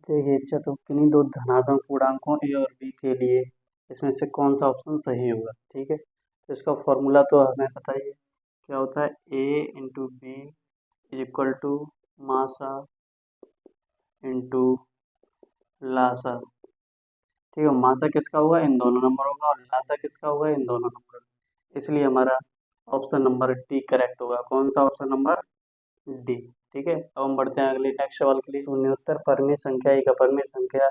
देखिए चतुः किन्हीं दो धनात्मक पूर्णांकों ए और बी के लिए इसमें से कौन सा ऑप्शन सही होगा। ठीक है, तो इसका फॉर्मूला तो हमें पता ही है, क्या होता है A into B is equal to मासा इंटू लासा। ठीक है, मासा किसका हुआ, इन दोनों नंबरों का, और लासा किसका हुआ, इन दोनों नंबरों का। इसलिए हमारा ऑप्शन नंबर डी करेक्ट होगा। कौन सा ऑप्शन नंबर डी। ठीक है, अब हम बढ़ते हैं अगले नेक्स्ट सवाल के लिए। शून्योत्तर परमेय संख्या एक अपरिमेय संख्या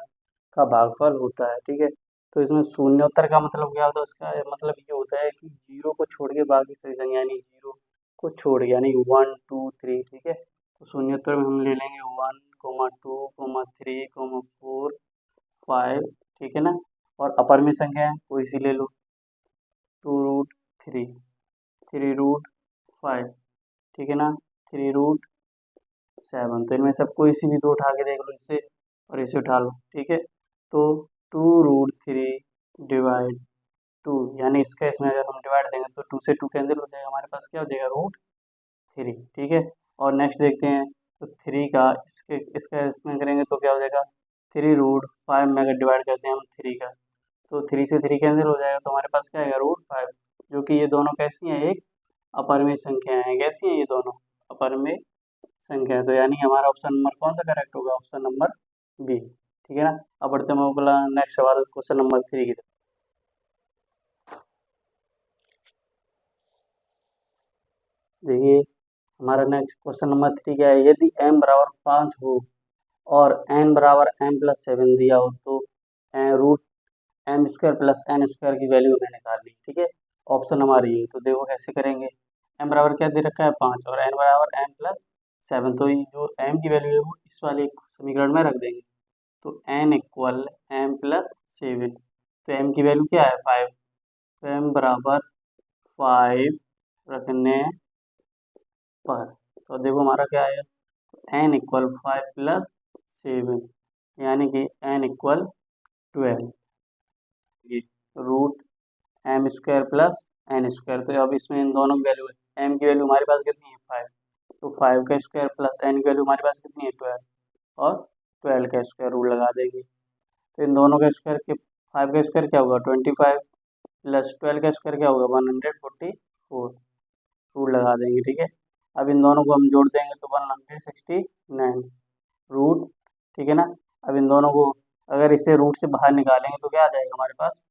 का भागफल होता है। ठीक है, तो इसमें शून्योत्तर का मतलब क्या होता है, उसका मतलब ये होता है कि जीरो को छोड़ के बाकी सही संख्या, यानी जीरो को छोड़ के, यानी 1 2 3। ठीक है, तो शून्योत्तर में हम ले लेंगे 1 2 3 4 5। ठीक है ना, और अपरिमेय संख्या है कोई सी ले लो, 2√3, 3√5। ठीक है ना, 3√7। तो इनमें सब कोई सी भी दो उठा के देख लो, इससे और इसे उठा लो। ठीक है, तो 2√3 डिवाइड 2, यानी इसका इसमें अगर हम डिवाइड देंगे तो 2 से 2 कैंसिल हो जाएगा, हमारे पास क्या हो जाएगा √3। ठीक है, और नेक्स्ट देखते हैं, तो 3 का इसका इसमें करेंगे तो क्या हो जाएगा, 3√5 में अगर डिवाइड करते हैं हम 3 का, तो 3 से 3 कैंसिल हो जाएगा, तो हमारे पास क्या आएगा √5। जो कि ये दोनों कैसी हैं, एक अपरिमेय संख्या है। कैसी हैं ये दोनों, अपरिमेय संख्या है। तो यानी हमारा ऑप्शन नंबर कौन सा करेक्ट होगा, ऑप्शन नंबर बी। ठीक है ना, अब बढ़ते हैं अगला नेक्स्ट सवाल क्वेश्चन नंबर 3 की तरफ। देखिए हमारा नेक्स्ट क्वेश्चन नंबर 3 क्या है, यदि m बराबर 5 हो और n बराबर m+7 दिया हो, तो √m² + n² की वैल्यू हमें निकालनी। ठीक है, ऑप्शन हमारी ये, तो देखो कैसे करेंगे। m बराबर क्या दे रखा है 5 और n बराबर m+7, तो ये जो m की वैल्यू है वो इस वाले समीकरण में रख देंगे, तो n इक्वल m+7। तो m की वैल्यू क्या है 5, तो m बराबर 5 रखने पर, तो देखो हमारा क्या आएगा, n इक्वल 5+7, यानी कि n इक्वल 12, √m² + n²। तो अब इसमें इन दोनों की वैल्यू है, m की वैल्यू हमारे पास कितनी है 5, तो 5 का स्क्वायर प्लस n की वैल्यू हमारे पास कितनी है 12, और 12 का स्क्वायर रूट लगा देंगे। तो इन दोनों का स्क्वायर के 5 का स्क्वायर क्या होगा 25 प्लस 12 का स्क्वायर क्या होगा 144, रूट लगा देंगे। ठीक है, अब इन दोनों को हम जोड़ देंगे तो 169 रूट। ठीक है ना, अब इन दोनों को अगर इसे रूट से बाहर निकालेंगे तो क्या आ जाएगा हमारे पास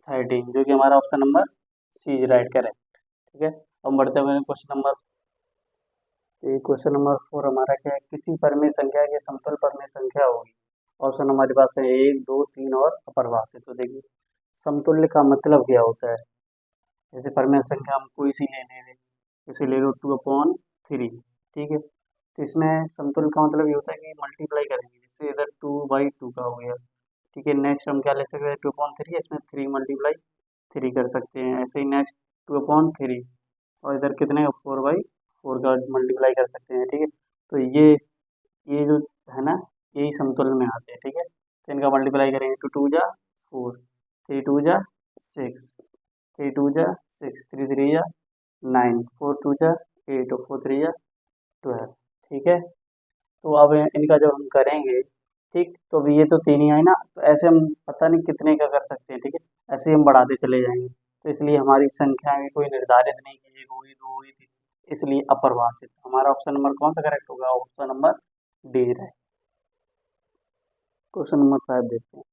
13, जो कि हमारा option number C is right correct. ठीक है, अब बढ़ते हुए क्वेश्चन नंबर 4 हमारा क्या है, किसी परमेय संख्या के समतुल्य परमेय संख्या होगी। ऑप्शन हमारे पास है 1 2 3 और अपरिभाषित। तो देखिए समतुल्य का मतलब क्या होता है, जैसे परमेय संख्या हम कोई सी ले ले, इसे ले लो 2/3। ठीक है, तो इसमें समतुल्य का मतलब ये होता है कि मल्टीप्लाई करेंगे, जैसे इधर 2/2 का हो गया। ठीक है, नेक्स्ट हम क्या ले सकते हैं 2/3, इसमें 3 × 3 कर सकते हैं। ऐसे ही नेक्स्ट 2/3, और इधर कितने 4/4 का मल्टीप्लाई कर सकते हैं। ठीक है, तो ये जो है ना, यही समतुल्य में आते हैं। ठीक है, तो इनका मल्टीप्लाई करेंगे, 2 2 जा 4, 3 2 जा 6, 3 2 जा 6, 3 3 जा 9, 4 2 जा 8 और 4 3 जा 12। ठीक है, तो अब इनका जब हम करेंगे, ठीक, तो अभी ये तो 3 ही है ना, तो ऐसे हम पता नहीं कितने का कर सकते हैं। ठीक है, ऐसे ही हम बढ़ाते चले जाएंगे, तो इसलिए हमारी संख्या भी कोई निर्धारित नहीं कि 1 होगी 2 होगी 3, इसलिए अपरिभाषित। हमारा ऑप्शन नंबर कौन सा करेक्ट होगा, ऑप्शन नंबर डी है। क्वेश्चन नंबर 5 देखते हैं,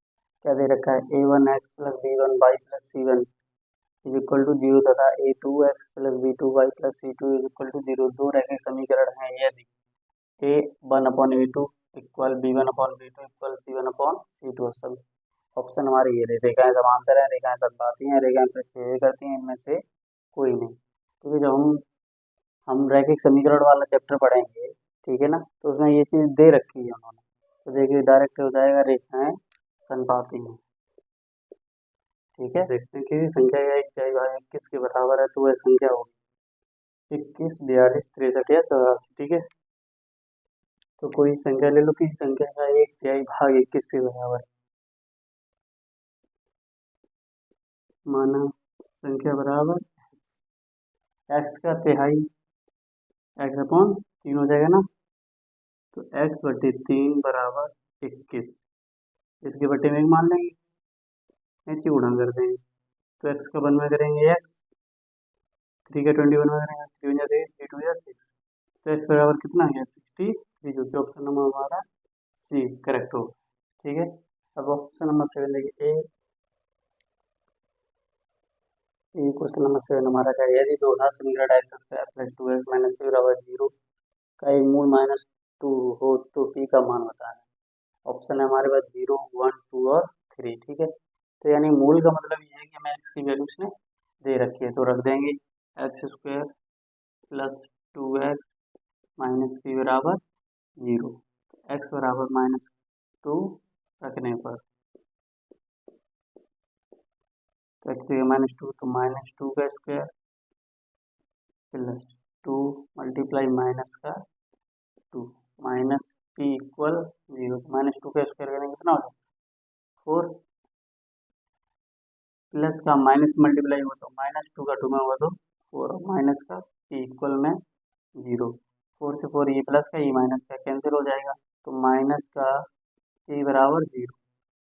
क्या दे रखा है, a1x + b1y + c1 is equal to 0 तथा a2x + b2y + c2 is equal to 0 दो रैखिक समीकरण हैं यदि a1/a2 equal b1/b2 equal c1/c2। सब ऑप्शन हमारे ये रहे, रेखाएं समांतर हैं, रेखाएं समबाहु हैं, रेखाएं प्रक्षेप करती हैं, इनमें से कोई नहीं। क्योंकि जब हम रैखिक समीकरण वाला चैप्टर पढ़ेंगे, ठीक है ना, तो उसमें ये चीज़ दे रखी है उन्होंने, तो देखिए डायरेक्ट हो जाएगा रेखाएं समबाहु हैं। ठीक है, देखते हैं किसी संख्या का 1/21 के बराबर है तो वह संख्या होगी 21 42 63 या 84। ठीक है, तो कोई संख्या ले लो, किसी संख्या का 1/21 के बराबर, माना संख्या बराबर x का तिहाई, x/3 हो जाएगा ना, तो x/3 बराबर 21, इसके बटे में एक मान लेंगे, नीचे गुणा कर देंगे, तो एक्स का 1 में करेंगे एक्स, 3 का 21 में करेंगे, 3 वन जा 3, 3 टू जा 6, तो एक्स बराबर कितना आ गया 63, जो कि ऑप्शन नंबर हमारा सी करेक्ट हो। ठीक है, अब ऑप्शन नंबर 7 देखिए, ए क्वेश्चन नंबर 7 हमारा क्या है, यदि दोहरा समीकरण x square plus 2x minus P बराबर 0 का एक मूल -2 हो तो पी का मान बताना। ऑप्शन है हमारे पास 0, 1, 2 और 3। ठीक है, तो यानी मूल का मतलब ये है कि हमें एक्स की वैल्यू उसने दे रखी है, तो रख देंगे x square plus 2x minus P बराबर 0, एक्स बराबर -2 रखने पर, तो एक्स -2 तो -2 का स्क्वायर प्लस 2 मल्टीप्लाई माइनस का 2 माइनस पी इक्वल 0, -2 का स्क्वायर करेंगे कितना हो जाएगा 4, प्लस का माइनस मल्टीप्लाई हुआ तो -2 का 2 में हुआ तो 4, माइनस का पी इक्वल में 0, 4 से 4 ये प्लस का ये माइनस का कैंसिल हो जाएगा, तो माइनस का पी बराबर 0,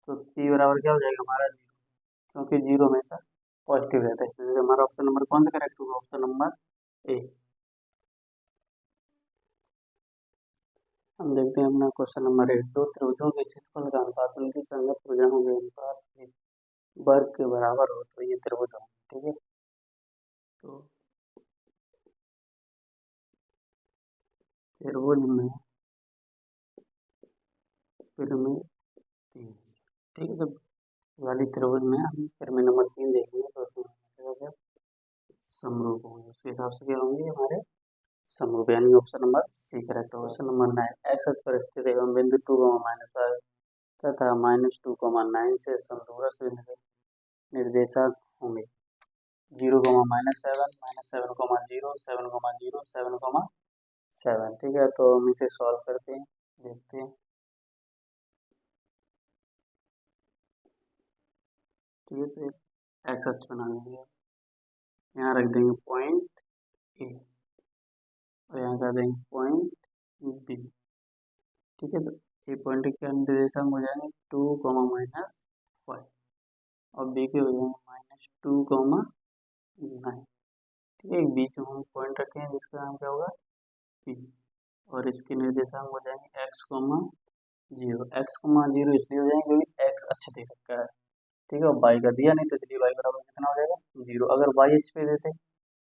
तो पी बराबर क्या हो जाएगा हमारा 0, क्योंकि 0 हमेशा पॉजिटिव रहता है, इसलिए हमारा ऑप्शन नंबर कौन सा करेक्ट होगा, ऑप्शन नंबर ए। हम देखते हैं अपना क्वेश्चन नंबर 8, दो त्रिभुजों के क्षेत्रफल का अनुपात उनकी संगत भुजाओं के अनुपात के वर्ग के बराबर हो तो ये त्रिभुज हो। ठीक है, तो त्रिभुज में पिरामिड 3, ठीक है, तो वाली त्रिभुज में हम पिरामिड नंबर 3 देखेंगे, तो उसमें समरूप होंगे, उसके हिसाब से क्या होंगे हमारे समरूप, यानी ऑप्शन नंबर सी करेक्ट होगा। क्वेश्चन नंबर 9, एक्स अक्ष पर स्थित एवं बिंदु 2, -5 तथा -2, 9 से समदूरस्थ बिंदु के निर्देशांक होंगे 0, -7, -7, 0, 7, 0, 7, 7। ठीक है, तो हम इसे सॉल्व करते हैं, देखते हैं। ठीक है, तो एक्स अक्ष बना लेंगे, यहाँ रख देंगे पॉइंट ए और यहाँ कर देंगे पॉइंट बी। ठीक है, तो ए पॉइंट के निर्देशांक हो जाएंगे 2, -5 और बी के हो जाएंगे -2, 9। ठीक है, एक बीच में हम पॉइंट रखे हैं जिसका नाम क्या होगा पी, और इसके निर्देशांक हो जाएंगे x, 0, x, 0 इसलिए हो जाएंगे क्योंकि x अक्ष दे रखा है। ठीक है, और y का दिया नहीं तो इसलिए y बराबर कितना हो जाएगा 0, अगर y अक्ष पे देते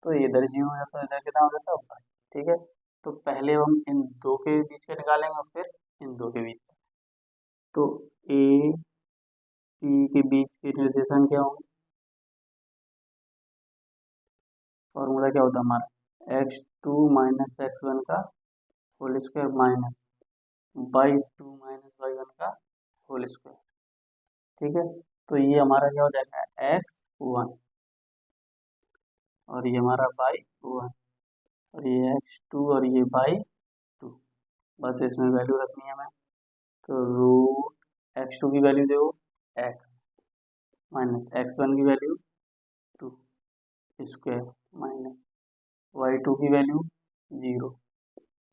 तो इधर 0 हो जाता है, इधर कितना हो जाता है y। ठीक है, तो पहले हम इन दो के बीच का निकालेंगे और फिर इन दो के बीच का, तो ए पी के बीच के निर्देशांक क्या होंगे, फॉर्मूला क्या होता है हमारा x2 - x1 का whole square minus y2 - y1 का होल स्क्वायर। ठीक है, तो ये हमारा क्या हो जाएगा x1 और ये हमारा y1 और ये x2 और ये y2, बस इसमें वैल्यू रखनी है हमें, तो रूट x2 की वैल्यू दो x माइनस x1 की वैल्यू 2 स्क्वायर माइनस y2 की वैल्यू 0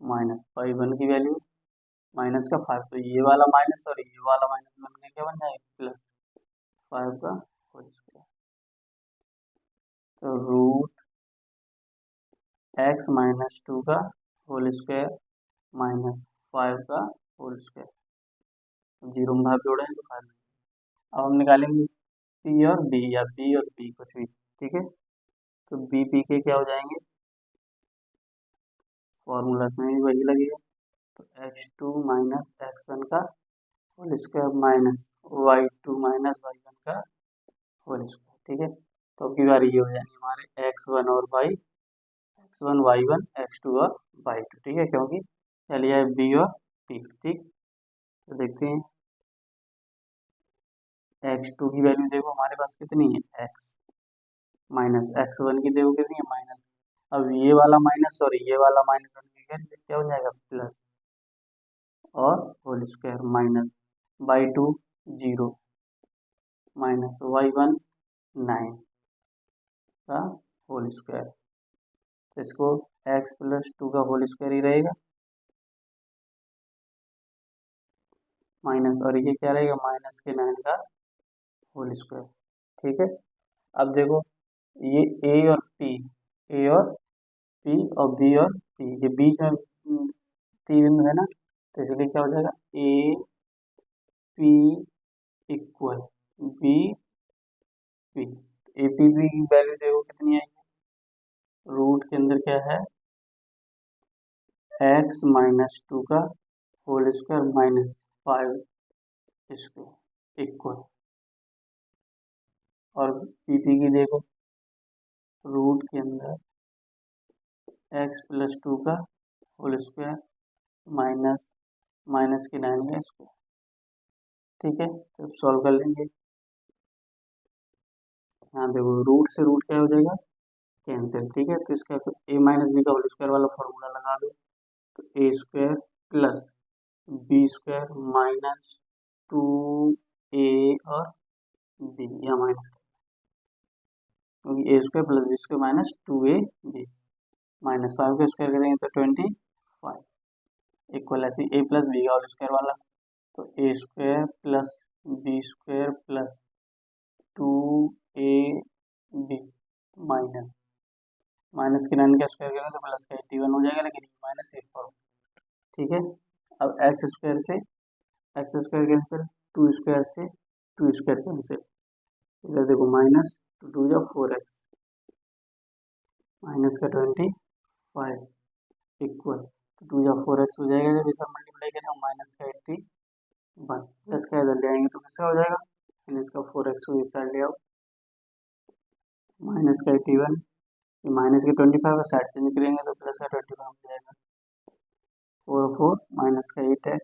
माइनस y1 की वैल्यू माइनस का 5, तो ये वाला माइनस और ये वाला माइनस बन के क्या बन जाएगा प्लस 5 का होल स्क्वायर, तो रूट x -2 का होल स्क्वायर माइनस 5 का होल स्क्वायर, 0 में भाग जोड़े हैं तो 5। अब हम निकालेंगे पी और बी या बी और पी कुछ भी। ठीक है, तो बी पी के क्या हो जाएंगे, फॉर्मूला में भी वही लगेगा, तो x2 - x1 का whole square minus y2 - y1 का होल स्क्वायर। ठीक है, तो अब की बार ये हो जाएंगे हमारे x1 और x1 y1 x2 और y2। ठीक है, क्योंकि क्या लिया है बी और पी। ठीक, तो देखते हैं x2 की वैल्यू देखो हमारे पास कितनी है x माइनस x1 की देखो कितनी है माइनस, अब ये वाला माइनस और ये वाला माइनस क्या हो जाएगा प्लस और whole square minus y2 0 minus y1 9 का होल स्क्वायर, तो इसको x + 2 का होल स्क्वायर ही रहेगा माइनस, और ये क्या रहेगा माइनस के 9 का होल स्क्वायर। ठीक है, अब देखो ये ए और पी, ए और पी और बी और पी, ये बीच में पी बिंदु है ना, तो इसलिए क्या हो जाएगा A P equal B P. A P B की वैल्यू देखो कितनी आई, रूट के अंदर क्या है एक्स माइनस 2 का whole square minus 5 square equal, और पी पी की देखो रूट के अंदर एक्स प्लस 2 का होल स्क्वायर माइनस माइनस के 9 का स्क्वायर। ठीक है, तो सॉल्व कर लेंगे। हाँ देखो रूट से रूट क्या हो जाएगा कैंसिल। ठीक है, तो इसका ए माइनस बी का होल स्क्वायर वाला फॉर्मूला लगा दो, तो A square plus B square minus 2 A और बी, या माइनस, क्योंकि A square plus B square minus 2ab minus 5 का स्क्वायर करेंगे तो 25 इक्वल ऐसे ए प्लस बी का होल स्क्वायर वाला, तो A square plus B square plus 2ab minus minus के 9 का स्क्वायर करें तो प्लस का 81 हो जाएगा, लेकिन माइनस 8 फॉर्म। ठीक है, अब एक्स स्क्वायर से एक्स स्क्वायर कैंसिल, 2 स्क्वायर से 2 स्क्वायर कैंसिल, इधर देखो माइनस 2 या 4x माइनस का 25 इक्वल, तो 2 या 4x हो जाएगा, जब इधर मल्टीप्लाई करें माइनस का 81 प्लस का इधर ले आएंगे तो किसका हो जाएगा माइनस का 4x को इस साइड ले आओ, माइनस का 81, ये माइनस के 25 का साइड से निकलेंगे तो प्लस का 25 हो जाएगा, 4 माइनस का 8x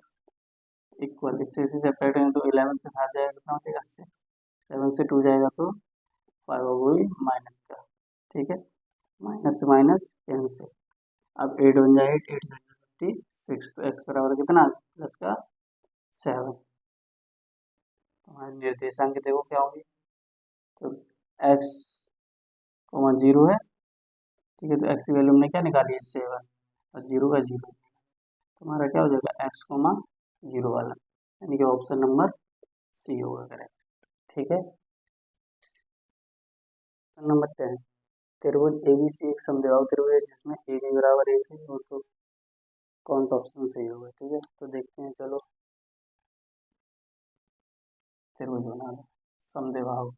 इक्वल, इससे इसे सेपरेट करेंगे तो 11 से भाग जाएगा, कितना हो जाएगा 6, 7 से 2 जाएगा तो 5 हो गई माइनस का। ठीक है, माइनस से माइनस कैंसिल, अब 8 बन जाएगा 8 56, तो एक्स बराबर कितना प्लस का 7। हमारे निर्देशांक देखो क्या होंगे, तो एक्स 0 है। ठीक है, तो एक्स की वैल्यू हमने क्या निकाली है 7, और 0 का 0, तुम्हारा क्या हो जाएगा एक्स 0 वाला, यानी कि ऑप्शन नंबर सी होगा करेक्ट। ठीक है, नंबर 10, त्रिभुज एबीसी एक समद्विबाहु त्रिभुज है जिसमें ए बी बराबर ए सी हो, तो कौन सा ऑप्शन सही होगा। ठीक है, तो देखते हैं, चलो त्रिभुज बना लो समद्विबाहु।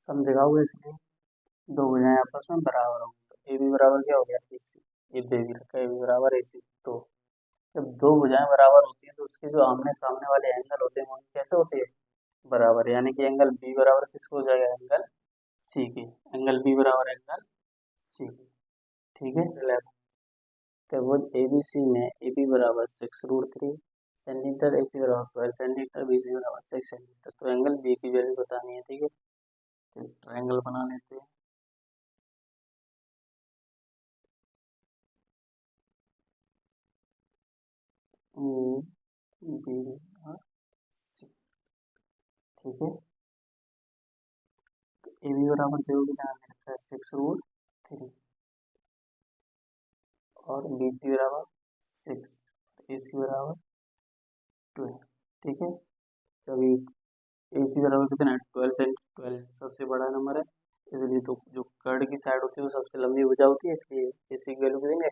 समद्विबाहु इसलिए दो भुजाएं आपस में बराबर होंगी, तो ए बी बराबर क्या हो गया ए सी, ये दे भी रखा है ए बी बराबर ए सी। तो जब दो भुजाएं बराबर होती हैं तो उसके जो आमने सामने वाले एंगल होते हैं वो कैसे होते हैं बराबर, यानी कि एंगल बी बराबर किसको हो जाएगा एंगल सी के, एंगल बी बराबर एंगल सी के। ठीक है, त्रिभुज ए बी सी में ए बी बराबर 6√3 सेंटीमीटर, ए सी बराबर 12 सेंटीमीटर, बी सी बराबर 6 सेंटीमीटर, तो एंगल बी की वैल्यू बतानी है। ठीक है, तो ट्रायंगल बना लेते हैं, ए बी और सी। ठीक है, ए बी बराबर जो भी ध्यान में रखा है 6√3, और बी सी बराबर 6, ए सी बराबर 12। ठीक है, तो अभी ए सी बराबर कितना है 12 से 12 सबसे बड़ा नंबर है, इसलिए तो जो कर्ड की साइड होती है वो सबसे लंबी भुजा होती है, इसलिए ए सी की वैल्यू कितनी है।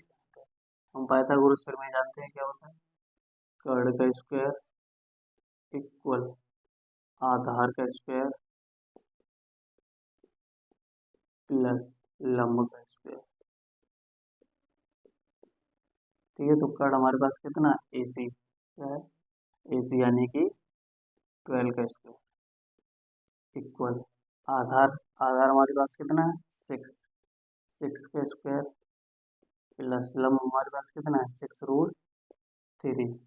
हम पाइथागोरस थ्योरम में जानते हैं क्या होता है, कर्ड का स्क्वायर इक्वल आधार का स्क्वायर प्लस लंब का स्क्वायर। ठीक है, तो कर्ड हमारे पास कितना ए सी क्या है, ए सी यानी कि 12 का स्क्वायर इक्वल आधार, आधार हमारे पास कितना है 6, 6 का स्क्वायर प्लस लंब हमारे पास कितना है 6√3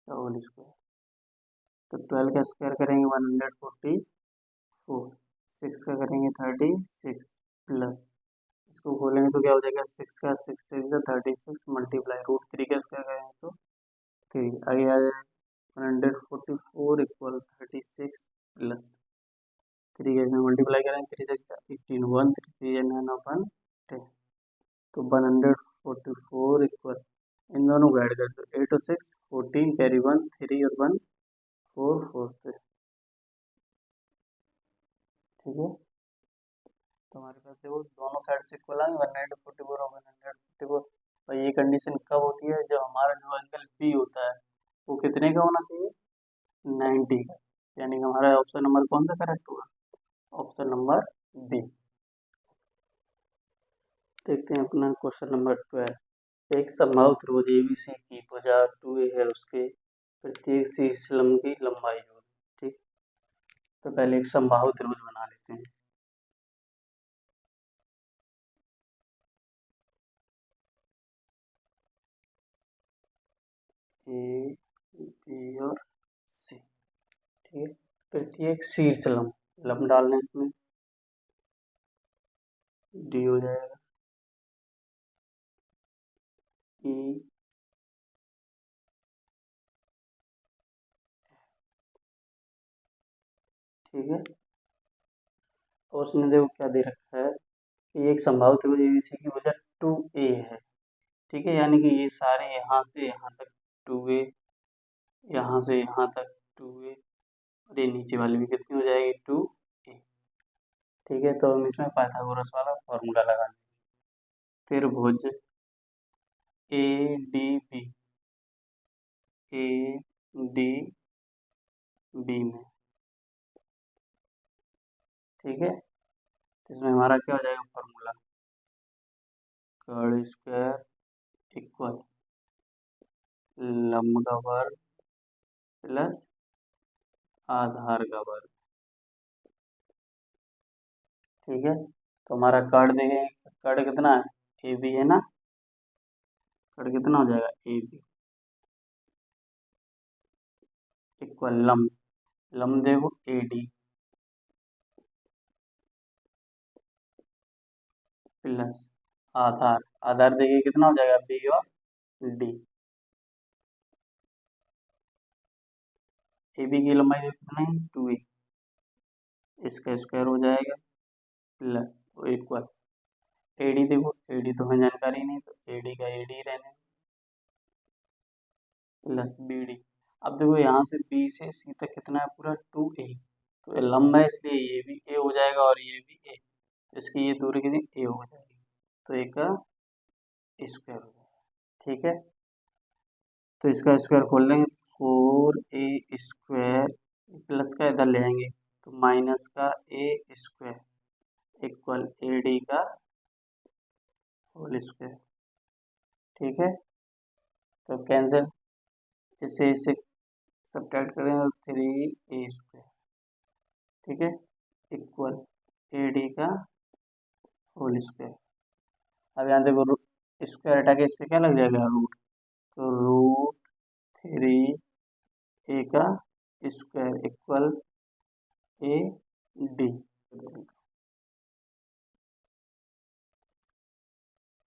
का होल स्क्वायर, तो 12 का स्क्वायर करेंगे 144, 6 का करेंगे 36 प्लस, इसको खोलेंगे तो क्या हो जाएगा 6 का 6 से 36 मल्टीप्लाई √3 का स्क्वायर करेंगे तो 3 आगे आ जाएगा 144 इक्वल 36 प्लस 3 के इसमें मल्टीप्लाई करेंगे, 3 से 18, 1 3 9 1 10, तो 144 इक्वल, इन दोनों को ऐड कर दो, 8 और 6 14, कैरी 1 3 और 1 4 4 से, ठीक है। तो हमारे पास देखो दोनों साइड से इक्वल आए, 144 और 144। और ये कंडीशन कब होती है, जब हमारा जो एंगल बी होता है वो कितने का होना चाहिए, 90 का। यानी कि हमारा ऑप्शन नंबर कौन सा करेक्ट होगा, ऑप्शन नंबर बी। देखते हैं अपना क्वेश्चन नंबर 12। एक संभावित त्रिभुज एबीसी की भुजा 2a है, उसके प्रत्येक शीर्ष लंब की लंबाई जो, ठीक। तो पहले एक संभावित त्रिभुज बना लेते हैं। ए बी और सी, ठीक है। प्रत्येक शीर्ष लंब, लंब डालने इसमें डी हो जाएगा, ई, ठीक है। और उसमें देखो क्या दे रखा है कि एक संभावित त्रिभुज एबीसी की भुजा 2a है, ठीक है। यानी कि ये सारे यहाँ से यहाँ तक 2a, यहाँ से यहाँ तक 2a, और ये नीचे वाली भी कितनी हो जाएगी 2a, ठीक है। तो हम इसमें पाइथागोरस वाला फॉर्मूला लगाएंगे। त्रिभुज A D B, A D B में, ठीक है। तो इसमें हमारा क्या हो जाएगा फॉर्मूला, कर्ल स्क्वायर इक्वल लंब का वर्ग प्लस आधार का वर्ग, ठीक है। तो हमारा कर्ल देखेंगे, कर्ल कितना है, ए बी है ना, कर्ल कितना हो जाएगा ए बी इक्वल लंब, लंब देखो ए डी प्लस आधार, आधार देखिए कितना हो जाएगा बी और डी। ए बी की लंबाई देखो कितना है 2a, इसका स्क्वायर हो जाएगा प्लस इक्वल ए डी, देखो ए डी तो हमें जानकारी नहीं, तो ए डी का ए डी रहने प्लस बी डी। अब देखो यहाँ से बी से सी तक कितना है पूरा 2a, तो ये लंबा है इसलिए ये भी ए हो जाएगा और ये भी ए, तो इसकी ये दूरी कितनी ए हो जाएगी, तो ए का स्क्वायर हो जाएगा, ठीक है। तो इसका स्क्वायर खोल लेंगे, 4a स्क्वायर प्लस का इधर ले आएंगे तो माइनस का ए स्क्वायर इक्वल ए डी का होल स्क्वायर, ठीक है। तो कैंसिल, इसे सब्ट्रैक्ट करें तो 3a स्क्वायर, ठीक है, इक्वल ए डी का होल स्क्वायर। अब यहाँ देखो स्क्वायर हटा के इस पर क्या लग जाएगा रूट, तो रूट 3a का स्क्वायर इक्वल ए डी,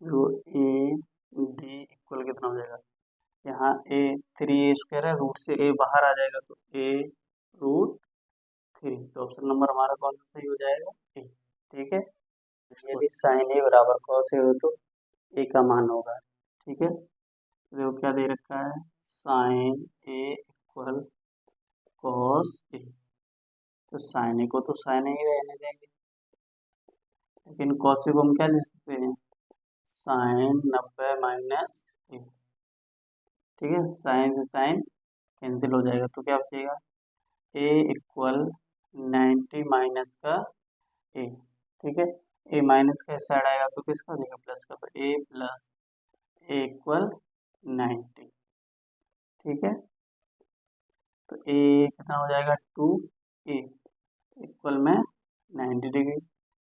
जो ए डी इक्वल कितना हो जाएगा, यहाँ ए 3a स्क्वायर है, रूट से ए बाहर आ जाएगा तो ए रूट 3, तो ऑप्शन नंबर हमारा कौन सा सही हो जाएगा, ए, ठीक है। यदि साइन ए बराबर कॉस ए हो तो ए का मान होगा, ठीक है। देखो क्या दे रखा है, sign A equal cos A, तो साइन ए को तो साइन ए ही रहने देंगे, लेकिन कॉस ए को हम क्या ले सकते हैं, साइन 90 माइनस ए, ठीक है। साइन से साइन कैंसिल हो जाएगा तो क्या बचेगा, ए इक्वल 90 माइनस का ए, ठीक है। ए माइनस का इस साइड आएगा तो किसका हो जाएगा प्लस का, तो ए प्लस ए इक्वल 90, ठीक है। तो ए कितना हो जाएगा 2a इक्वल में 90 डिग्री,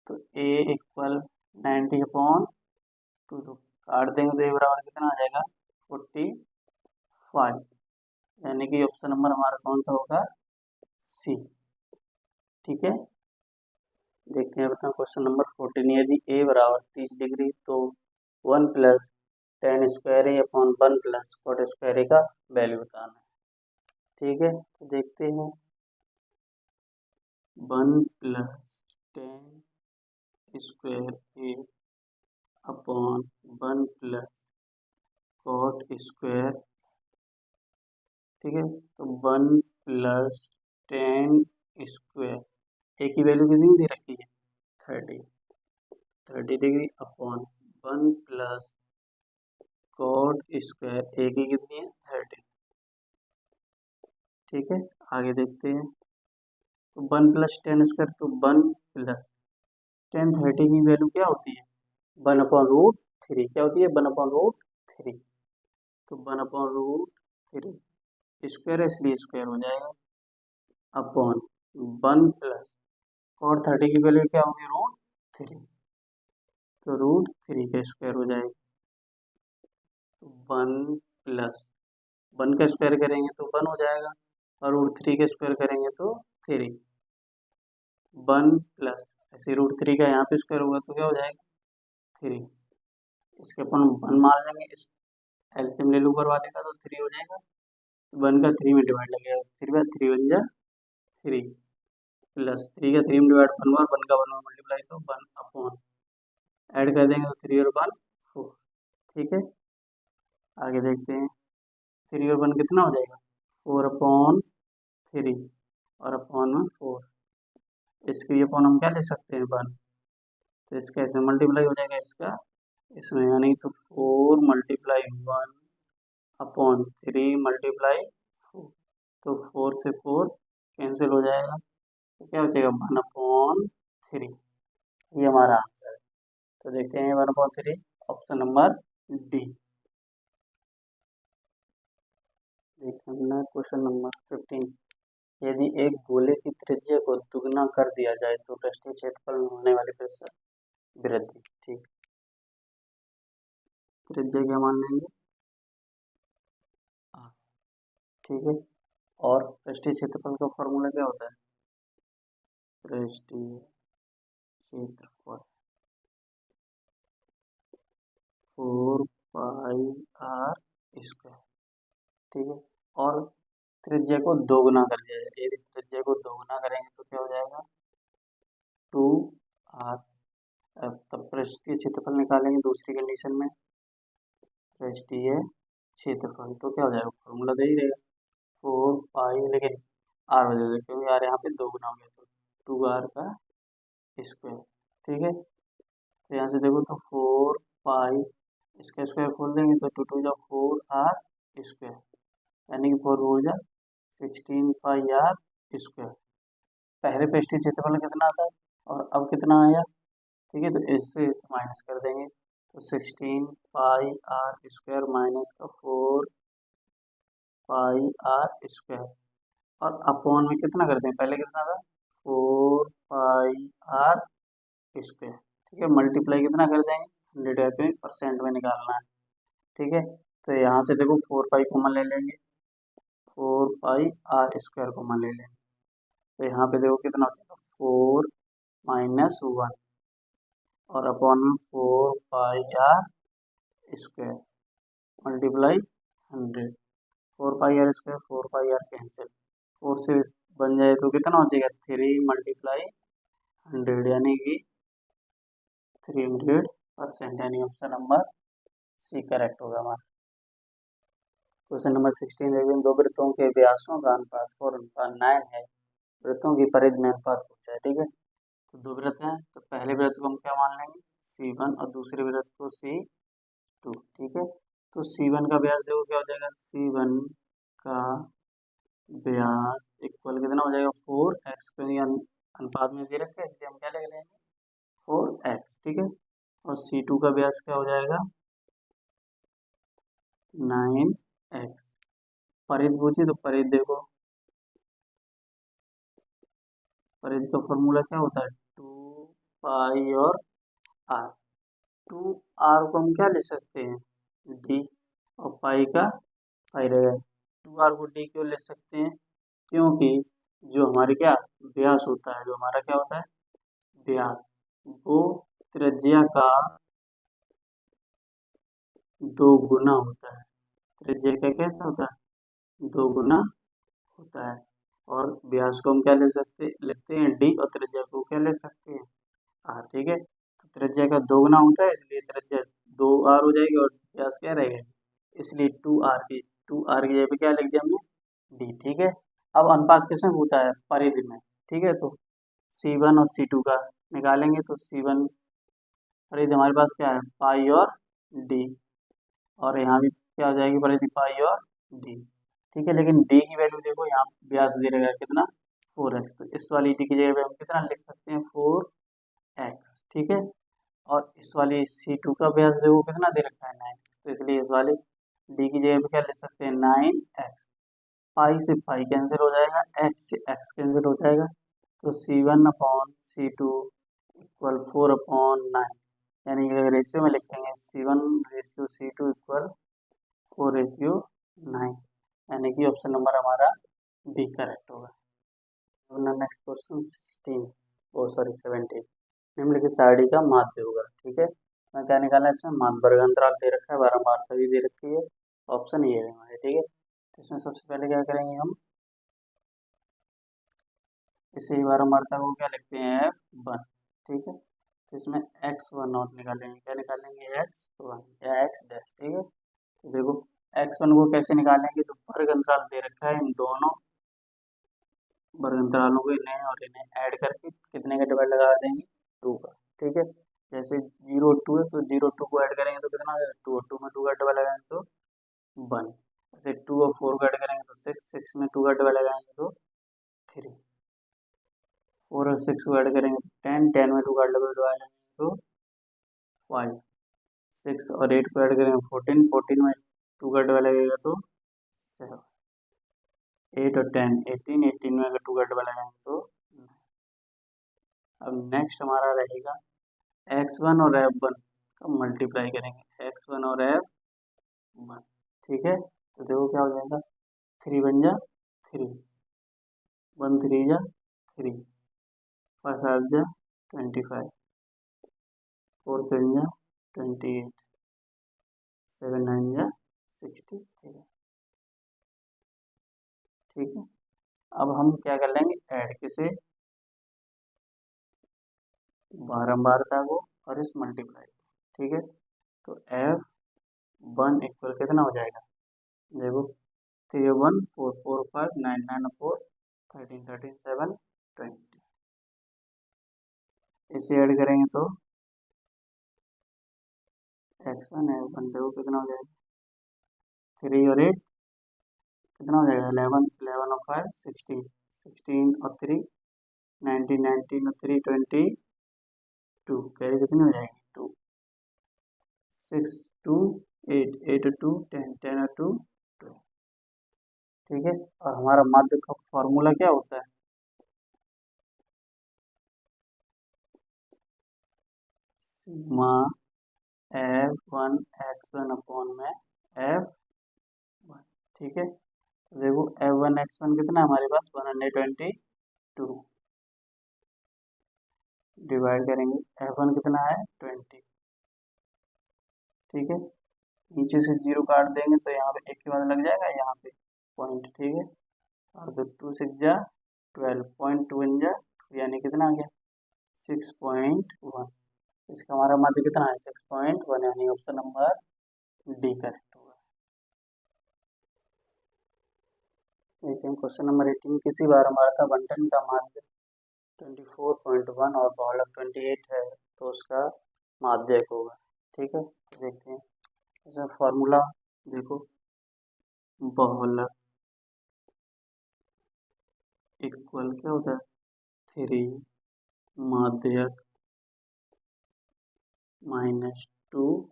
तो ए इक्वल 90 अपॉन 2, तो काट देंगे तो ए बराबर कितना आ जाएगा 45, यानी कि ऑप्शन नंबर हमारा कौन सा होगा, सी, ठीक है। देखते हैं अपना क्वेश्चन नंबर 14। यदि ए बराबर 30 डिग्री तो 1 प्लस टेन स्क्वायर ए अपॉन 1 प्लस कॉट स्क्वायर ए का वैल्यू बताना है, ठीक है। तो देखते हैं 1 प्लस टेन स्क्वायर ए अपॉन 1 प्लस कॉट स्क्वायर, ठीक है। तो 1 प्लस टेन स्क्वायर ए की वैल्यू कितनी दे रखी है 30 degree upon 1 plus cot square A की कितनी है 30, ठीक है। आगे देखते हैं। तो 1 प्लस टेन स्क्वायर, तो 1 प्लस टेन 30 की वैल्यू क्या होती है 1/√3, क्या होती है 1/√3। तो 1/√3 स्क्वायर है इसलिए स्क्वायर हो जाएगा अपॉन 1 प्लस और 30 की वैल्यू क्या होगी √3, तो √3 का स्क्वायर हो जाएगा। तो 1 प्लस 1 का स्क्वायर करेंगे तो 1 हो जाएगा और √3 का स्क्वायर करेंगे तो 3। 1 प्लस ऐसे √3 का यहाँ पे स्क्वायर होगा तो क्या हो जाएगा 3। इसके अपन 1 मान लेंगे, इस एलसीएम ले लूँ ऊपर वाले का तो 3 हो जाएगा। 1 का 3 में डिवाइड लगेगा, 3 1 जा 3 प्लस 3 का 3 में डिवाइड 1 और 1 का 1 में मल्टीप्लाई तो 1 अपॉन ऐड कर देंगे तो 3 और 1 4, ठीक है। आगे देखते हैं 3 और 1 कितना हो जाएगा 4/3 और अपॉन में 4, इसके अपॉन हम क्या ले सकते हैं 1, तो इसका ऐसे मल्टीप्लाई हो जाएगा इसका इसमें, यानी तो 4 मल्टीप्लाई 1 अपॉन 3 मल्टीप्लाई 4, तो 4 से 4 कैंसिल हो जाएगा तो क्या हो जाएगा 1/3, ये हमारा आंसर है। तो देखते हैं 1/3 ऑप्शन नंबर डी। देखते हैं क्वेश्चन नंबर 15। यदि एक गोले की त्रिज्या को दुगना कर दिया जाए तो पृष्ठीय क्षेत्रफल में होने वाली प्रतिशत वृद्धि, ठीक। त्रिज्या क्या मान लेंगे r, ठीक है। और पृष्ठीय क्षेत्रफल का फॉर्मूला क्या होता है पृष्ठीय क्षेत्रफल 4πr², ठीक है। और त्रिज्या को दोगुना कर दिया जाए, यदि त्रिज्या को दोगुना करेंगे तो क्या हो जाएगा 2r। तब पृष्ठीय क्षेत्रफल निकालेंगे दूसरी कंडीशन में, पृष्ठीय क्षेत्रफल तो क्या हो जाएगा फॉर्मूला दे ही रहेगा 4 पाई, लेकिन आर हो जाएगा क्योंकि यार यहाँ पे दोगुना हो गया तो 2r का स्क्वायर, ठीक है। तो यहाँ से देखो तो 4 पाई, इसका स्क्वायर खोल देंगे तो 2 2 जा 4r², यानी कि 4 हो जा 16 पाई r²। पहले पृष्ठीय क्षेत्रफल कितना था और अब कितना आया, ठीक है। तो इससे इसे माइनस कर देंगे तो 16 पाई r² माइनस का 4 पाई r², और अपॉन में कितना करते हैं पहले कितना था 4 पाई r², ठीक है। मल्टीप्लाई कितना कर देंगे 100 पे परसेंट में निकालना है, ठीक है। तो यहाँ से देखो 4 पाई कॉमन ले लेंगे, 4 पाई r² कॉमन ले लेंगे, तो यहाँ पे देखो कितना हो जाएगा 4 माइनस 1 और अपॉन में 4 पाई r² मल्टीप्लाई 100, 4 पाई r², 4 पाई r कैंसिल, 4 से बन जाए तो कितना हो जाएगा 3 मल्टीप्लाई 100, यानी कि 300%, यानी ऑप्शन नंबर सी करेक्ट होगा हमारा। क्वेश्चन नंबर 16 देखिए, दो वृत्तों के व्यासों का अनुपात 4:9 है, वृत्तों की परिधि में अनुपात पूछा है, ठीक है। तो दो वृत्त हैं, तो पहले वृत्त को हम क्या मान लेंगे C1 और दूसरे वृत्त को C2, ठीक है। तो C1 का व्यास देखो क्या हो जाएगा C1 का व्यास इक्वल कितना हो जाएगा 4x, क्योंकि अनुपात में दे रखे हैं इसलिए हम क्या ले लेंगे 4x, ठीक है। और C2 का व्यास क्या हो जाएगा 9x। परिधि पूछी तो परिधि देखो, परिधि का फॉर्मूला क्या होता है 2 पाई और r। 2r को हम क्या ले सकते हैं d, और पाई का पाई रहेगा। 2r को d क्यों ले सकते हैं, क्योंकि जो हमारे क्या व्यास होता है, जो हमारा क्या होता है व्यास, वो त्रिज्या का 2 गुना होता है। त्रिज्या का कैसा होता है 2 गुना होता है। और व्यास को हम क्या ले सकते लिखते हैं डी, और त्रिज्या को क्या ले सकते हैं आर। ठीक है, तो त्रिज्या का 2 गुना होता है, इसलिए त्रिज्या 2 आर हो जाएगी और व्यास क्या रहेगा, इसलिए 2 आर की जगह पे क्या लिख दिया हमने डी। ठीक है, अब अनुपात किसमें होता है, परिधि में। ठीक है, तो C1 और C2 का निकालेंगे, तो C1 परिधि हमारे पास क्या है, पाई और डी, और यहाँ भी क्या हो जाएगी परिधि, पाई और डी। ठीक है, लेकिन डी की वैल्यू देखो, यहाँ व्यास दे रखा है कितना, 4x, तो इस वाली डी की जगह पे हम कितना लिख सकते हैं, 4x। ठीक है, और इस वाली C2 का व्यास देखो कितना दे रखा है, 9, तो इसलिए इस वाली डी की जगह पे क्या लिख सकते हैं, 9x। पाई से पाई कैंसिल हो जाएगा, एक्स से एक्स कैंसिल हो जाएगा, तो C1/C2 इक्वल 4/9, यानी कि अगर रेशियो में लिखेंगे C1/C2 इक्वल 4/9, यानी कि ऑप्शन नंबर हमारा बी करेक्ट होगा। नेक्स्ट क्वेश्चन 17 निम्नलिखित सारणी का माध्य होगा। ठीक है, मैं क्या निकालना है, इसमें माध्य वर्ग अंतराल दे रखा है, बारंबारता भी दे रखी है, ऑप्शन ये है हमारे। ठीक है, तो इसमें सबसे पहले क्या करेंगे हम, इसी बारंबारता को क्या लिखते हैं, F1। ठीक है, तो इसमें x1 और निकालेंगे, क्या निकालेंगे, x1 या x डैश। ठीक है, तो देखो x1 को कैसे निकालेंगे, तो वर्ग अंतराल दे रखा है, इन दोनों वर्ग अंतरालों को इन्हें और इन्हें ऐड करके कितने का डिवाइड लगा देंगे, 2 का। ठीक है, जैसे 0 और 2 है, तो 0 और 2 को ऐड करेंगे तो कितना हो जाएगा, 2 और 2 में 2 का डिवाइड लगाएंगे तो 1। जैसे 2 और 4 को ऐड करेंगे तो 6 में 2 का डिवाइड लगाएंगे तो 3, 4 और 6 को ऐड करेंगे तो 10 में 2 का डिवाइड लगाएंगे तो 5, 6 और 8 को ऐड करेंगे 14 में 2 का डिवाइड लगेगा तो 7, 8 और 10 18 में अगर 2 का डिवाइड लगाएंगे तो 9। अब नेक्स्ट हमारा रहेगा x1 और f1 का मल्टीप्लाई करेंगे, x1 और f1। ठीक है, तो देखो क्या हो जाएगा, 3 बन जा 3, 1 3 जा 3, 5 5 जा 25, 4 7 जा 28, 7 9 जा 60। ठीक है, अब हम क्या कर लेंगे, ऐड किसे, बारंबारता को और इस मल्टीप्लाई को। ठीक है, तो f1 इक्वल कितना हो जाएगा, देखो 3 1 4 4 5 9 9 4 13 13 7 20, इसे ऐड करेंगे तो x1 f1 देखो कितना हो जाएगा, 3 और 8 कितना हो जाएगा, 11 11 और 5 16, 16 और 3 19, 19 और 3 22, कैरी कितनी हो जाएगी 2, 6 2 8 8 और 2 10 10 और 2 12। ठीक है, और हमारा माध्य का फॉर्मूला क्या होता है, सिग्मा f1 x1 अपॉन में f1। ठीक है, तो देखो f1 x1 कितना है हमारे पास, 122, डिवाइड करेंगे f1 कितना है 20। ठीक है, नीचे से 0 काट देंगे तो यहाँ पे एक के बाद लग जाएगा, यहाँ पे पॉइंट। ठीक है, और तो 2 6 जा 12, पॉइंट 2 जा, यानी कितना आ गया 6.1, इसका हमारा माध्य कितना है 6.1, यानी ऑप्शन नंबर डी करेक्ट होगा। देखते हैं क्वेश्चन नंबर 18, किसी बारंबारता बंटन का माध्य 24.1 और बहुलक 28 है, तो उसका माध्यक होगा। ठीक है, तो देखते हैं इसमें फॉर्मूला देखो, बहुलक इक्वल क्या होता है 3 माध्यक -2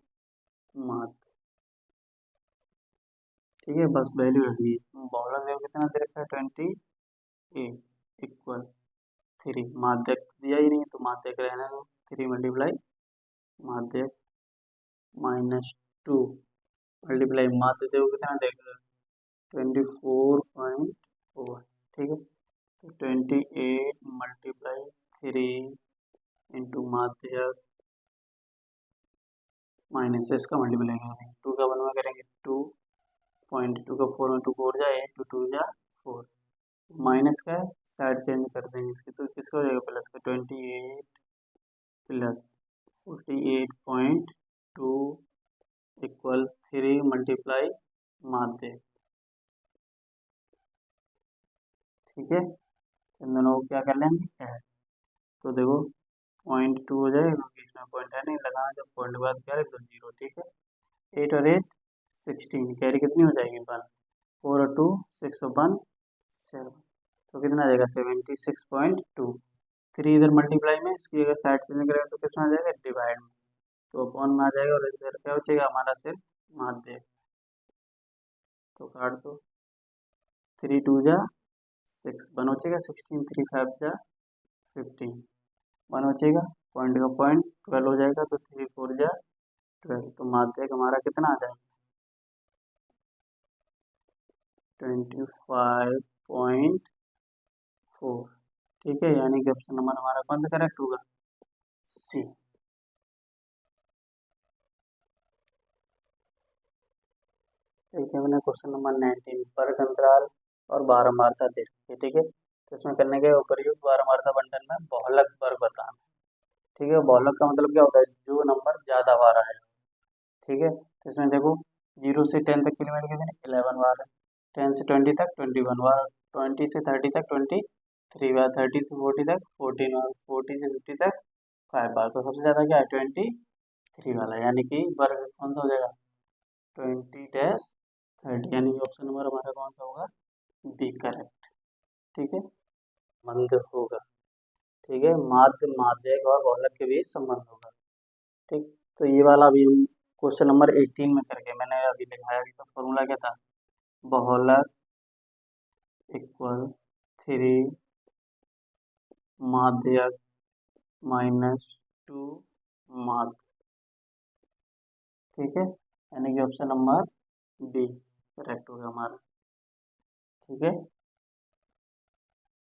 माध्य। ठीक है, बस वैल्यू रखनी है, बहुलक देखो कितना दे रखा है 28 इक्वल 3, माध्यक दिया ही नहीं तो माध्यक रहना है, 3 मल्टीप्लाई माध्यक -2 मल्टीप्लाई माध्य देखो कितना देगा 24.4। ठीक है, तो 28 मल्टीप्लाई 3 इंटू माध्यक माइनस से इसका मल्टीप्लाई करेंगे, 2 का 1 में करेंगे 2.2 का 4 में 2 4 जाए 2 2 जा 4, माइनस का है, साइड चेंज कर देंगे इसकी, तो किसका हो जाएगा प्लस का, 28 प्लस 48.2 इक्वल 3 मल्टीप्लाई माध्य। ठीक है, इन दोनों को क्या कर लेंगे ऐड। तो देखो 0.2 हो जाएगा क्योंकि इसमें पॉइंट है नहीं लगाना, जब पॉइंट के बाद क्या है तो जीरो। ठीक है, 8 और 8 16, कैरी कितनी हो जाएगी 1, 4 और 2 6 और 1 7, तो कितना आ जाएगा 76.2। 3 इधर मल्टीप्लाई में, इसकी अगर साइड चेंज करें तो किसमें आ जाएगा डिवाइड में, तो अपॉन में आ जाएगा, और इधर क्या बचेगा हमारा सिर्फ माध्य। तो काट दो, 3 2 जा 6, 1 बचेगा 16, 3 5 जा 15, 1 बचेगा, पॉइंट का पॉइंट 12 हो जाएगा, तो 3 4 जा 12, तो माध्य हमारा कितना आ जाएगा 25.4। ठीक है, यानी कि ऑप्शन नंबर हमारा कौन सा करेक्ट होगा, सी। देखिए हमने क्वेश्चन नंबर 19, वर्ग अंतराल और बारंबारता दे रखी है। ठीक है, तो इसमें करने के उपर्युक्त बारंबारता बंटन में बहुलक वर्ग बताना। ठीक है, बहुलक का मतलब क्या होता है, जो नंबर ज़्यादा बार आए। ठीक है, तो इसमें देखो 0 से 10 तक की लिमिट कितनी, 11 बार है। 10 से 20 तक 21 बार, 20 से 30 तक 23 बार, 30 से 40 तक 14 बार, 40 से 50 तक 5 बार। तो सबसे ज़्यादा क्या है 23 वाला, यानी कि वर्ग कौन सा हो जाएगा 20-30, यानी कि ऑप्शन नंबर हमारा कौन सा होगा, बी करेक्ट। ठीक है, मंद होगा। ठीक है, माध्य माध्यक और बहुलक के बीच संबंध होगा। ठीक, तो ये वाला अभी हम क्वेश्चन नंबर 18 में करके मैंने अभी दिखाया कि तो फॉर्मूला क्या था, बहुलक इक्वल 3 माध्यक -2 माध्य। ठीक है, यानी कि ऑप्शन नंबर बी करेक्ट होगा हमारा। ठीक है।